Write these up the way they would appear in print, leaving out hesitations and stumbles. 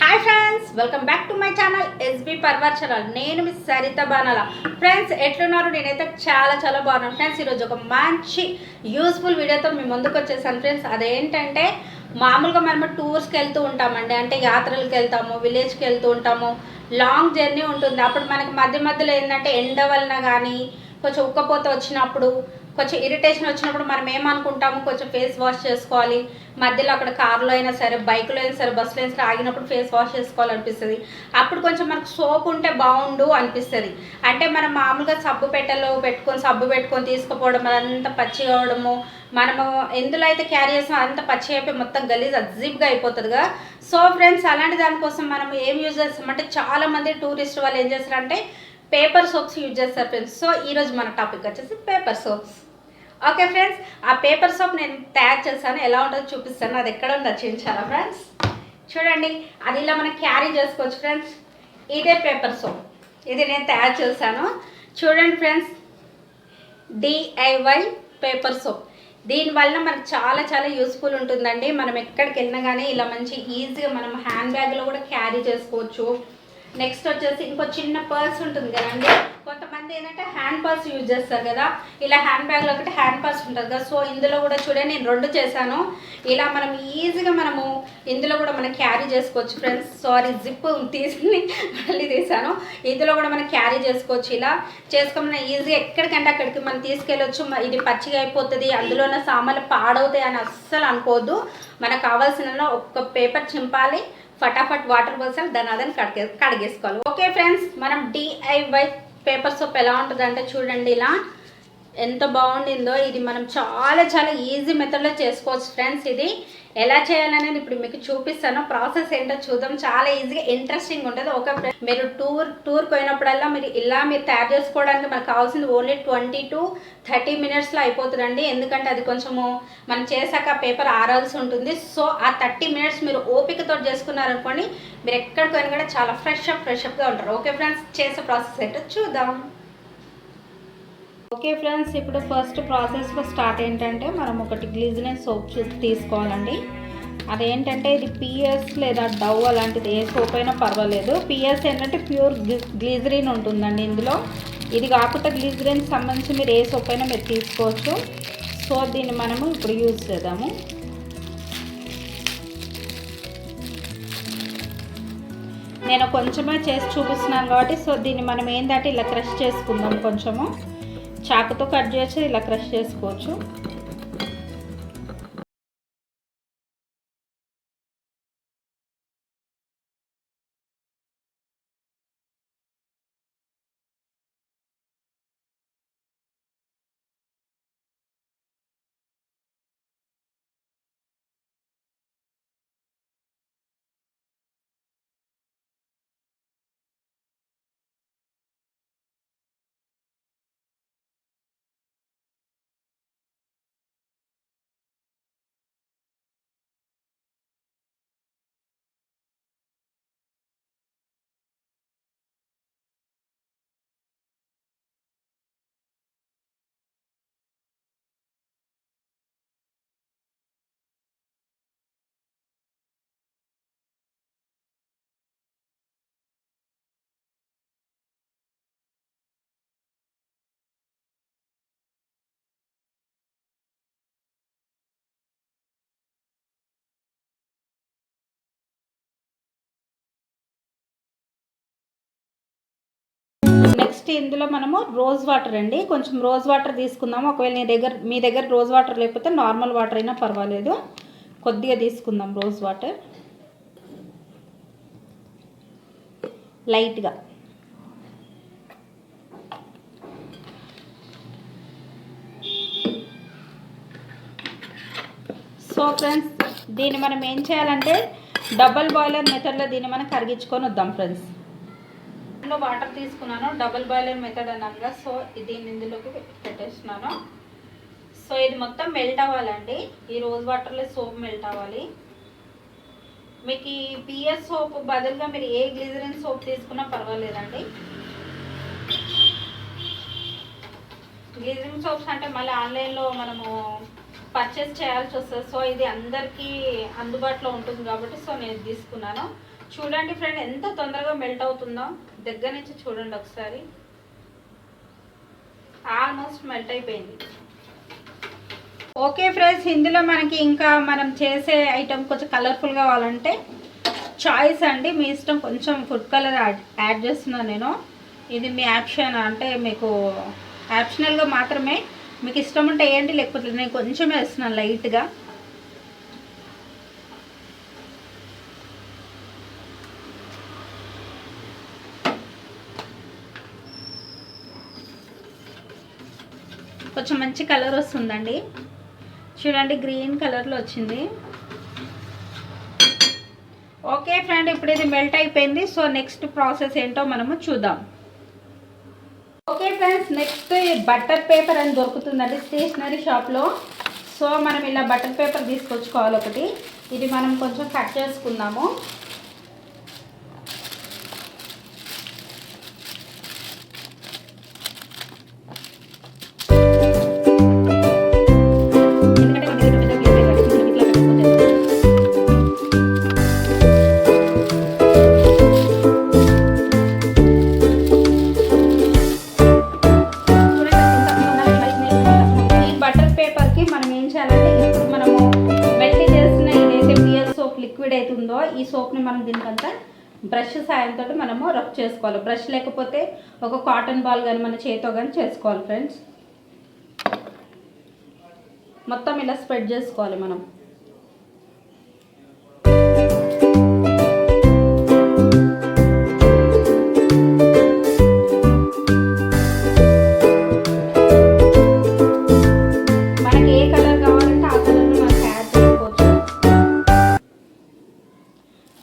Hi friends, welcome back to my channel SB పర్వర్ channel. నేను మీ సరిత బాణాల. Friends ఎట్లున్నారు? నేనైతే చాలా బాగున్నాను ఫ్రెండ్స్. ఈరోజు ఒక మంచి యూస్ఫుల్ వీడియోతో మీ ముందుకు వచ్చేసాను ఫ్రెండ్స్. అదేంటంటే మామూలుగా మనము టూర్స్కి వెళ్తూ ఉంటామండి, అంటే యాత్రలకు వెళ్తాము, విలేజ్కి వెళ్తూ ఉంటాము, లాంగ్ జర్నీ ఉంటుంది. అప్పుడు మనకి మధ్యలో ఏంటంటే ఎండ వలన కానీ కొంచెం ఉక్కపోత వచ్చినప్పుడు, కొంచెం ఇరిటేషన్ వచ్చినప్పుడు మనం ఏమనుకుంటాము, కొంచెం ఫేస్ వాష్ చేసుకోవాలి. మధ్యలో అక్కడ కారులో అయినా సరే, బైక్లో అయినా సరే, బస్సులో అయినా సరే ఆగినప్పుడు ఫేస్ వాష్ చేసుకోవాలనిపిస్తుంది. అప్పుడు కొంచెం మనకు సోప్ ఉంటే బాగుండు అనిపిస్తుంది. అంటే మనం మామూలుగా సబ్బు పెట్టెలో పెట్టుకొని తీసుకుపోవడం, అదంతా పచ్చి కావడము, మనము ఎందులో అయితే క్యారీ చేస్తామో అదంతా పచ్చి అయిపోయి మొత్తం గలీజ్ అజీబ్గా అయిపోతుందిగా. సో ఫ్రెండ్స్, అలాంటి దానికోసం మనం ఏం యూజ్ చేస్తామంటే, చాలామంది టూరిస్ట్ వాళ్ళు ఏం చేస్తారంటే పేపర్ సోప్స్ యూజ్ చేస్తారు ఫ్రెండ్స్. సో ఈరోజు మన టాపిక్ వచ్చేసి పేపర్ సోప్స్. ఓకే ఫ్రెండ్స్, ఆ పేపర్ సోప్ నేను తయారు చేస్తాను, ఎలా ఉంటుందో చూపిస్తాను. అది ఎక్కడ ఉందో చూపించాలా ఫ్రెండ్స్? చూడండి, అది ఇలా మనం క్యారీ చేసుకోవచ్చు ఫ్రెండ్స్. ఇదే పేపర్ సోప్, ఇది నేను తయారు చేశాను. చూడండి ఫ్రెండ్స్, డిఐవై పేపర్ సోప్. దీనివల్ల మనకు చాలా యూస్ఫుల్ ఉంటుందండి. మనం ఎక్కడికి వెళ్ళినా కానీ ఇలా మంచి ఈజీగా మనం హ్యాండ్ బ్యాగ్లో కూడా క్యారీ చేసుకోవచ్చు. నెక్స్ట్ వచ్చేసి ఇంకో చిన్న పర్స్ ఉంటుంది కదండి, కొంతమంది ఏంటంటే హ్యాండ్ పర్స్ యూజ్ చేస్తారు కదా, ఇలా హ్యాండ్ బ్యాగ్లో ఒకటి హ్యాండ్ పర్స్ ఉంటుంది కదా. సో ఇందులో కూడా చూడండి, నేను 2 చేశాను. ఇలా మనం ఈజీగా మనము ఇందులో కూడా మనం క్యారీ చేసుకోవచ్చు ఫ్రెండ్స్. సారీ, జిప్ మళ్ళీ తీసాను. ఇందులో కూడా మనం క్యారీ చేసుకోవచ్చు. ఇలా చేసుకోమని ఈజీగా ఎక్కడికంటే అక్కడికి మనం తీసుకెళ్ళొచ్చు. ఇది పచ్చిగా అయిపోతుంది, అందులో ఉన్న సామాన్లు పాడవుతాయి అని అస్సలు అనుకోవద్దు. మనకు కావాల్సిన ఒక్క పేపర్ చింపాలి, ఫటాఫట్ వాటర్ పోసాలి, దాన్ని అదని కడిగేసుకోవాలి. ఓకే ఫ్రెండ్స్, మనం డిఐవై పేపర్ సోప్ ఎలా ఉంటుందంటే చూడండి, ఇలా ఎంత బాగుండిందో. ఇది మనం చాలా ఈజీ మెథడ్లో చేసుకోవచ్చు ఫ్రెండ్స్. ఇది ఎలా చేయాలనేది ఇప్పుడు మీకు చూపిస్తాను. ప్రాసెస్ ఏంటో చూద్దాం. చాలా ఈజీగా ఇంట్రెస్టింగ్ ఉంటుంది. ఓకే ఫ్రెండ్స్, మీరు టూర్కి పోయినప్పుడల్లా మీరు తయారు చేసుకోవడానికి మనకు కావాల్సింది ఓన్లీ 20 to 30 minutesలో అయిపోతుందండి. ఎందుకంటే అది కొంచెము మనం చేశాక పేపర్ ఆరాల్సి ఉంటుంది. సో ఆ 30 minutes మీరు ఓపికతో చేసుకున్నారనుకోండి, మీరు ఎక్కడికి పోయినా కూడా చాలా ఫ్రెష్గా ఉంటారు. ఓకే ఫ్రెండ్స్, చేసే ప్రాసెస్ ఏంటో చూద్దాం. ఓకే ఫ్రెండ్స్, ఇప్పుడు ఫస్ట్ ప్రాసెస్లో స్టార్ట్ ఏంటంటే మనం ఒకటి గ్లిజరిన్ సోప్ తీసుకోవాలండి. అదేంటంటే ఇది పిఎస్ లేదా డవ్ అలాంటిది ఏ సోప్ అయినా పర్వాలేదు. పిఎస్ ఏంటంటే ప్యూర్ గ్లిజరిన్ ఉంటుందండి ఇందులో. ఇది కాకుండా గ్లిజరిన్ సంబంధించి మీరు ఏ సోప్ అయినా మీరు తీసుకోవచ్చు. సో దీన్ని మనము ఇప్పుడు యూజ్ చేద్దాము. నేను కొంచెమే చేసి చూపిస్తున్నాను కాబట్టి, సో దీన్ని మనం ఏంటంటే ఇలా క్రష్ చేసుకుందాం. కొంచెము చాకుతో కట్ చేసి ఇలా క్రష్ చేసుకోవచ్చు. నెక్స్ట్ ఇందులో మనము రోజ్ వాటర్ అండి, కొంచెం రోజ్ వాటర్ తీసుకుందాము. ఒకవేళ మీ దగ్గర రోజ్ వాటర్ లేకపోతే నార్మల్ వాటర్ అయినా పర్వాలేదు. కొద్దిగా తీసుకుందాం రోజ్ వాటర్, లైట్గా. సో ఫ్రెండ్స్, దీన్ని మనం ఏం చేయాలంటే డబల్ బాయిలర్ మెథడ్లో దీన్ని మనం కరిగించుకొని వద్దాం ఫ్రెండ్స్. ఇందులో వాటర్ తీసుకున్నాను, డబుల్ బాయిలర్ మెథడ్ అన్నానుగా. సో దీన్ని ఇందులోకి పెట్టేస్తున్నాను. సో ఇది మొత్తం మెల్ట్ అవ్వాలండి. ఈ రోజ్ వాటర్లో సోప్ మెల్ట్ అవ్వాలి. మీకు ఈ పిఎస్ సోప్ బదులుగా మీరు ఏ గ్లిజరిన్ సోప్ తీసుకున్నా పర్వాలేదండి. గ్లిజరిన్ సోప్స్ అంటే మళ్ళీ ఆన్లైన్లో మనము పర్చేస్ చేయాల్సి వస్తుంది. సో ఇది అందరికీ అందుబాటులో ఉంటుంది కాబట్టి సో నేను తీసుకున్నాను. చూడండి ఫ్రెండ్ ఎంత తొందరగా మెల్ట్ అవుతుందో, దగ్గర నుంచి చూడండి ఒకసారి. ఆల్మోస్ట్ మెల్ట్ అయిపోయింది. ఓకే ఫ్రెండ్స్, ఇందులో మనకి ఇంకా మనం చేసే ఐటమ్ కొంచెం కలర్ఫుల్ కావాలంటే చాయిస్ అండి, మీ ఇష్టం. కొంచెం ఫుడ్ కలర్ యాడ్ చేస్తున్నాను నేను. ఇది మీ ఆప్షన్, అంటే మీకు ఆప్షనల్గా మాత్రమే. మీకు ఇష్టం ఉంటే వేయండి, లేకపోతే నేను కొంచెం వేస్తున్నాను లైట్గా. కొంచెం మంచి కలర్ వస్తుందండి. చూడండి గ్రీన్ కలర్లో వచ్చింది. ఓకే ఫ్రెండ్, ఇప్పుడు ఇది మెల్ట్ అయిపోయింది. సో నెక్స్ట్ ప్రాసెస్ ఏంటో మనము చూద్దాం. Okay friends, next butter paper అని దొరుకుతుందండి స్టేషనరీ షాప్లో. సో మనం ఇలా బటర్ పేపర్ తీసుకొచ్చుకోవాలి ఒకటి. ఇది మనం కొంచెం కట్ చేసుకుందాము. ఈ సోప్ని మనం దీనికంతా బ్రష్ సాయంతో మనము రబ్ చేసుకోవాలి. బ్రష్ లేకపోతే ఒక కాటన్ బాల్ కానీ మన చేతితో కానీ చేసుకోవాలి ఫ్రెండ్స్. మొత్తం ఇలా స్ప్రెడ్ చేసుకోవాలి మనం.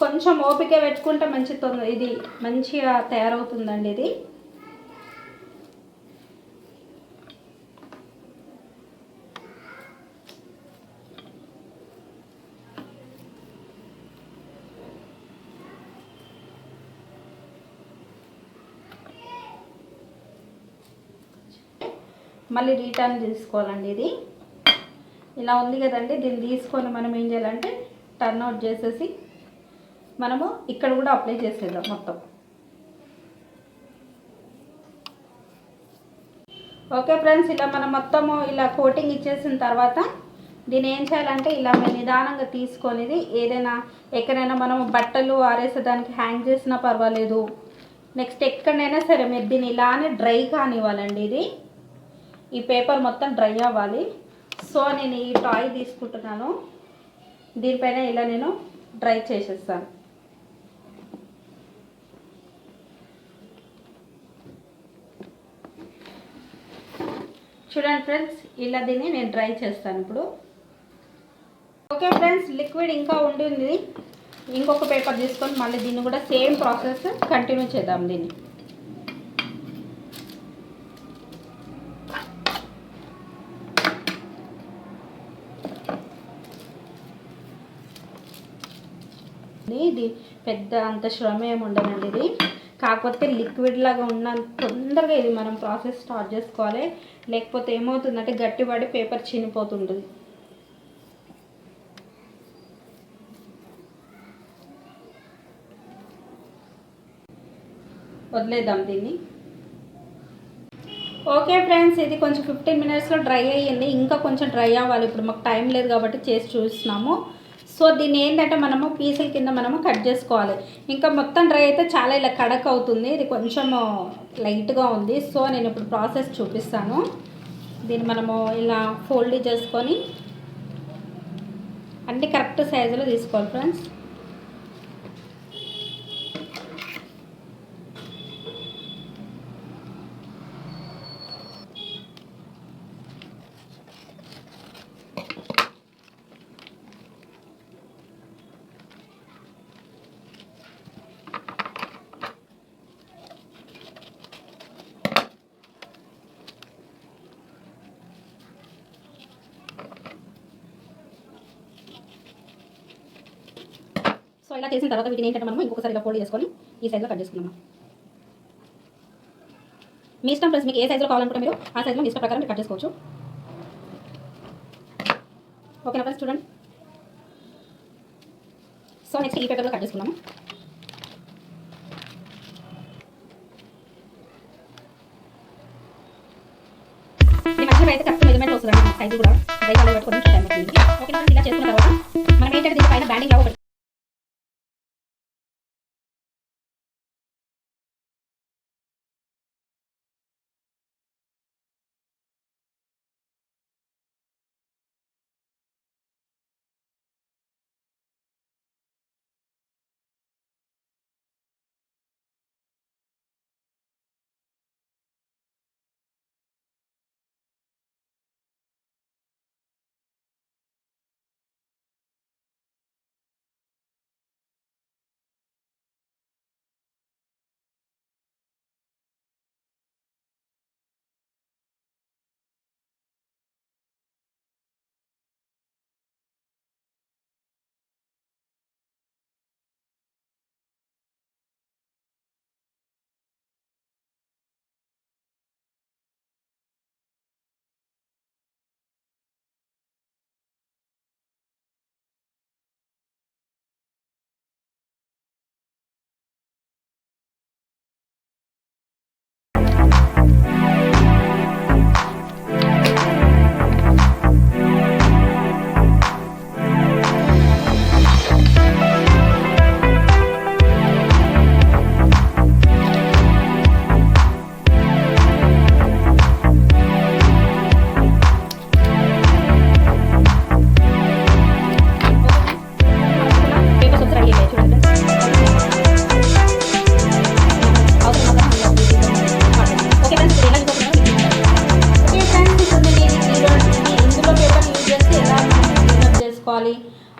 కొంచెం ఓపిక పెట్టుకుంటే ఇది మంచిగా తయారవుతుందండి. ఇది మళ్ళీ రిటర్న్ తీసుకోవాలండి. ఇది ఇలా ఉంది కదండి, దీన్ని తీసుకొని మనం ఏం చేయాలంటే టర్న్ అవుట్ చేసేసి మనము ఇక్కడ కూడా అప్లై చేసేద్దాం మొత్తం. ఓకే ఫ్రెండ్స్, ఇలా మనం మొత్తము ఇలా కోటింగ్ ఇచ్చేసిన తర్వాత దీన్ని ఏం చేయాలంటే ఇలా నిదానంగా తీసుకొని ఏదైనా ఎక్కడైనా మనం బట్టలు ఆరేసేదానికి హ్యాంగ్ చేసినా పర్వాలేదు, నెక్స్ట్ ఎక్కడైనా సరే మీరు దీన్ని ఇలానే డ్రై కానివ్వాలండి. ఈ పేపర్ మొత్తం డ్రై అవ్వాలి. సో నేను ఈ టాయ్ తీసుకుంటున్నాను, దీనిపైన ఇలా నేను డ్రై చేసేస్తాను. చూడండి ఫ్రెండ్స్, ఇలా దీన్ని నేను డ్రై చేస్తాను ఇప్పుడు. ఓకే ఫ్రెండ్స్, లిక్విడ్ ఇంకా ఉంటుంది. ఇంకొక పేపర్ తీసుకొని మళ్ళీ దీన్ని కూడా సేమ్ ప్రాసెస్ కంటిన్యూ చేద్దాం. దీన్ని ఇది పెద్ద అంత శ్రమ ఏమి ఉండదండి. ఇది కాకపోతే లిక్విడ్ లాగా ఉన్న తొందరగా ఇది మనం ప్రాసెస్ స్టార్ట్ చేసుకోవాలి, లేకపోతే ఏమవుతుందంటే గట్టిపడి పేపర్ చినిపోతుంటుంది. వదిలేద్దాం దీన్ని. ఓకే ఫ్రెండ్స్, ఇది కొంచెం 15 మినిట్స్లో డ్రై అయ్యింది. ఇంకా కొంచెం డ్రై అవ్వాలి. ఇప్పుడు మాకు టైం లేదు కాబట్టి చేసి చూస్తున్నాము. సో దీన్ని ఏంటంటే మనము పీసుల కింద మనము కట్ చేసుకోవాలి. ఇంకా మొత్తం డ్రై అయితే చాలా ఇలా కడక్ అవుతుంది. ఇది కొంచెం లైట్గా ఉంది. సో నేను ఇప్పుడు ప్రాసెస్ చూపిస్తాను. దీన్ని మనము ఇలా ఫోల్డ్ చేసుకొని అన్ని కరెక్ట్ సైజులో తీసుకోవాలి ఫ్రెండ్స్. సో ఇలా చేసిన తర్వాత వీటిని ఏంటంటే మనం ఇంకొకసారి ఇలా ఫోల్డ్ చేసుకొని ఈ సైజులో కట్ చేసుకున్నాము. మీ ఇష్టం ఫ్రెండ్స్, మీకు ఏ సైజులో కావాలనుకుంటే మీరు ఆ సైజులో మీ ఇష్టం ప్రకారం మీరు కట్ చేసుకోవచ్చు. ఓకేనా ఫ్రెండ్స్ చూడండి. సో నెక్స్ట్ ఈ పేపర్లో కట్ చేసుకున్నాము. ఇది మంచిగా అయితే కరెక్ట్ మెజర్మెంట్ వస్తుంది సైజు కూడా రైట్ అలా పెట్టుకోవడం టైం అవుతుంది. ఓకేనా ఇలా చేసుకున్న తర్వాత మనం ఏంటంటే దీని పైన బ్యాండింగ్ లాగా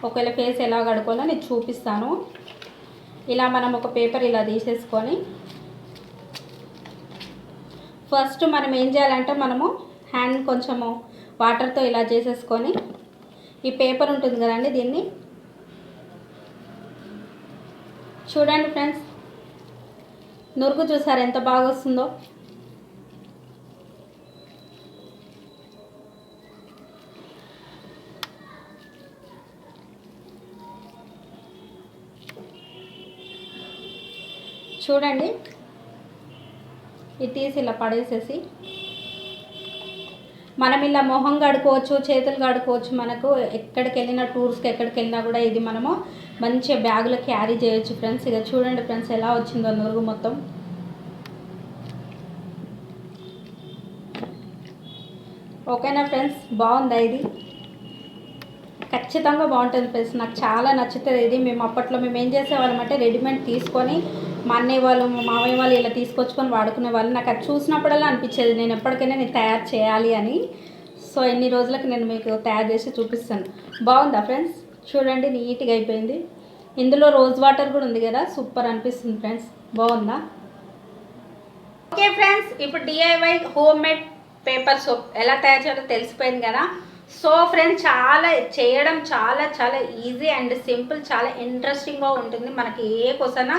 ఒకవేళ ఫేస్ ఎలా కడుకోవాలో నేను చూపిస్తాను. ఇలా మనం ఒక పేపర్ ఇలా తీసేసుకొని ఫస్ట్ మనం ఏం చేయాలంటే మనము హ్యాండ్ కొంచెము వాటర్తో ఇలా చేసేసుకొని ఈ పేపర్ ఉంటుంది కదండి దీన్ని చూడండి ఫ్రెండ్స్, నురుగు చూసారు ఎంత బాగా వస్తుందో. చూడండి ఇది తీసి ఇలా పడేసేసి మనం ఇలా మొహం కడుకోవచ్చు, చేతులు కడుకోవచ్చు. మనకు ఎక్కడికి వెళ్ళినా టూర్స్కి ఎక్కడికి వెళ్ళినా కూడా ఇది మనము మంచిగా బ్యాగులో క్యారీ చేయొచ్చు ఫ్రెండ్స్. ఇక చూడండి ఫ్రెండ్స్ ఎలా వచ్చిందో నురుగు మొత్తం. ఓకేనా ఫ్రెండ్స్, బాగుందా ఇది? ఖచ్చితంగా బాగుంటుంది ఫ్రెండ్స్, నాకు చాలా నచ్చుతుంది ఇది. మేము అప్పట్లో ఏం చేసేవాళ్ళం అంటే రెడీమేడ్ తీసుకొని మా అన్నయ్య వాళ్ళు మా మామయ్య వాళ్ళు ఇలా తీసుకొచ్చుకొని వాడుకునే వాళ్ళు. నాకు అది చూసినప్పుడల్లా అనిపించేది నేను ఎప్పటికైనా నేను తయారు చేయాలి అని. సో ఎన్ని రోజులకు నేను మీకు తయారు చేసి చూపిస్తాను. బాగుందా ఫ్రెండ్స్? చూడండి నీట్గా అయిపోయింది. ఇందులో రోజ్ వాటర్ కూడా ఉంది కదా, సూపర్ అనిపిస్తుంది ఫ్రెండ్స్. బాగుందా? ఓకే ఫ్రెండ్స్, ఇప్పుడు DIY home made paper soap ఎలా తయారు చేయాలో తెలిసిపోయింది కదా. సో ఫ్రెండ్స్ చేయడం చాలా ఈజీ అండ్ సింపుల్, చాలా ఇంట్రెస్టింగ్గా ఉంటుంది. మనకి ఏ కోసైనా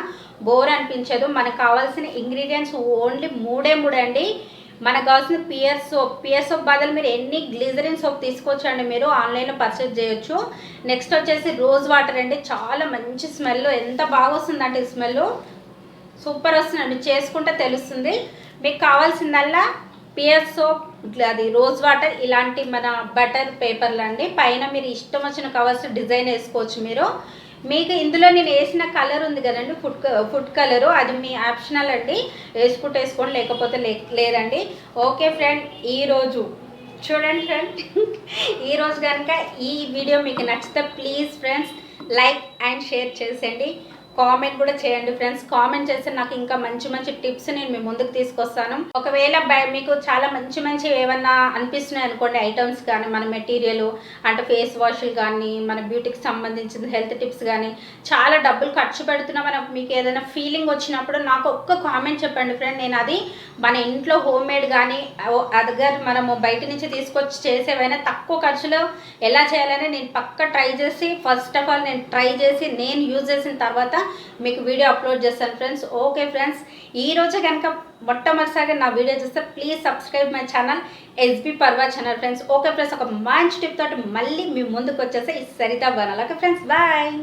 బోర్ అనిపించదు. మనకు కావాల్సిన ఇంగ్రీడియంట్స్ ఓన్లీ మూడే అండి. మనకు కావాల్సిన పియర్ సోప్ బదులు మీరు ఎన్ని గ్లిజరిన్ సోప్ తీసుకోవచ్చండి, మీరు ఆన్లైన్లో పర్చేజ్ చేయొచ్చు. నెక్స్ట్ వచ్చేసి రోజ్ వాటర్ అండి, చాలా మంచి స్మెల్, ఎంత బాగా వస్తుందంటే ఈ స్మెల్ సూపర్ వస్తుందండి. చేసుకుంటే తెలుస్తుంది. మీకు కావాల్సిందల్లా పియర్ సోప్, అది రోజ్ వాటర్, ఇలాంటి మన బటర్ పేపర్లు అండి. పైన మీరు ఇష్టం వచ్చిన కవర్స్ డిజైన్ వేసుకోవచ్చు మీరు. మీకు ఇందులో నేను వేసిన కలర్ ఉంది కదండి, ఫుడ్ కలరు, అది మీ ఆప్షనల్ అండి. వేసుకుంటే వేసుకోండి, లేకపోతే లేదండి. ఓకే ఫ్రెండ్, ఈరోజు చూడండి ఫ్రెండ్, ఈరోజు కనుక ఈ వీడియో మీకు నచ్చితే please friends like and share చేసేయండి. కామెంట్ కూడా చేయండి ఫ్రెండ్స్. కామెంట్ చేస్తే నాకు ఇంకా మంచి టిప్స్ నేను మీ ముందుకు తీసుకొస్తాను. ఒకవేళ మీకు చాలా మంచి ఏమన్నా అనిపిస్తున్నాయి అనుకోండి, ఐటమ్స్ కానీ, మన మెటీరియల్ అంటే ఫేస్ వాష్లు కానీ, మన బ్యూటీకి సంబంధించిన హెల్త్ టిప్స్ కానీ, చాలా డబ్బులు ఖర్చు పెడుతున్నామని మీకు ఏదైనా ఫీలింగ్ వచ్చినప్పుడు నాకు ఒక్క కామెంట్ చెప్పండి ఫ్రెండ్. నేను అది మన ఇంట్లో హోమ్ మేడ్ కానీ అదర్ మనము బయట నుంచి తీసుకొచ్చి చేసేవైనా తక్కువ ఖర్చులో ఎలా చేయాలని నేను పక్క ట్రై చేసి, ఫస్ట్ ఆఫ్ ఆల్ నేను ట్రై చేసి నేను యూజ్ చేసిన తర్వాత మీకు వీడియో అప్లోడ్ చేస్తాను ఫ్రెండ్స్. ఓకే ఫ్రెండ్స్, ఈరోజు కనుక మొట్టమొదటిసారిగా నా వీడియో చూస్తే please subscribe my channel S B Parva channel friends. Okay friends, ఒక మంచి టిప్ తోటి మళ్ళీ మీ ముందుకు వచ్చేసి ఈ Saritha Banali. Okay friends, bye.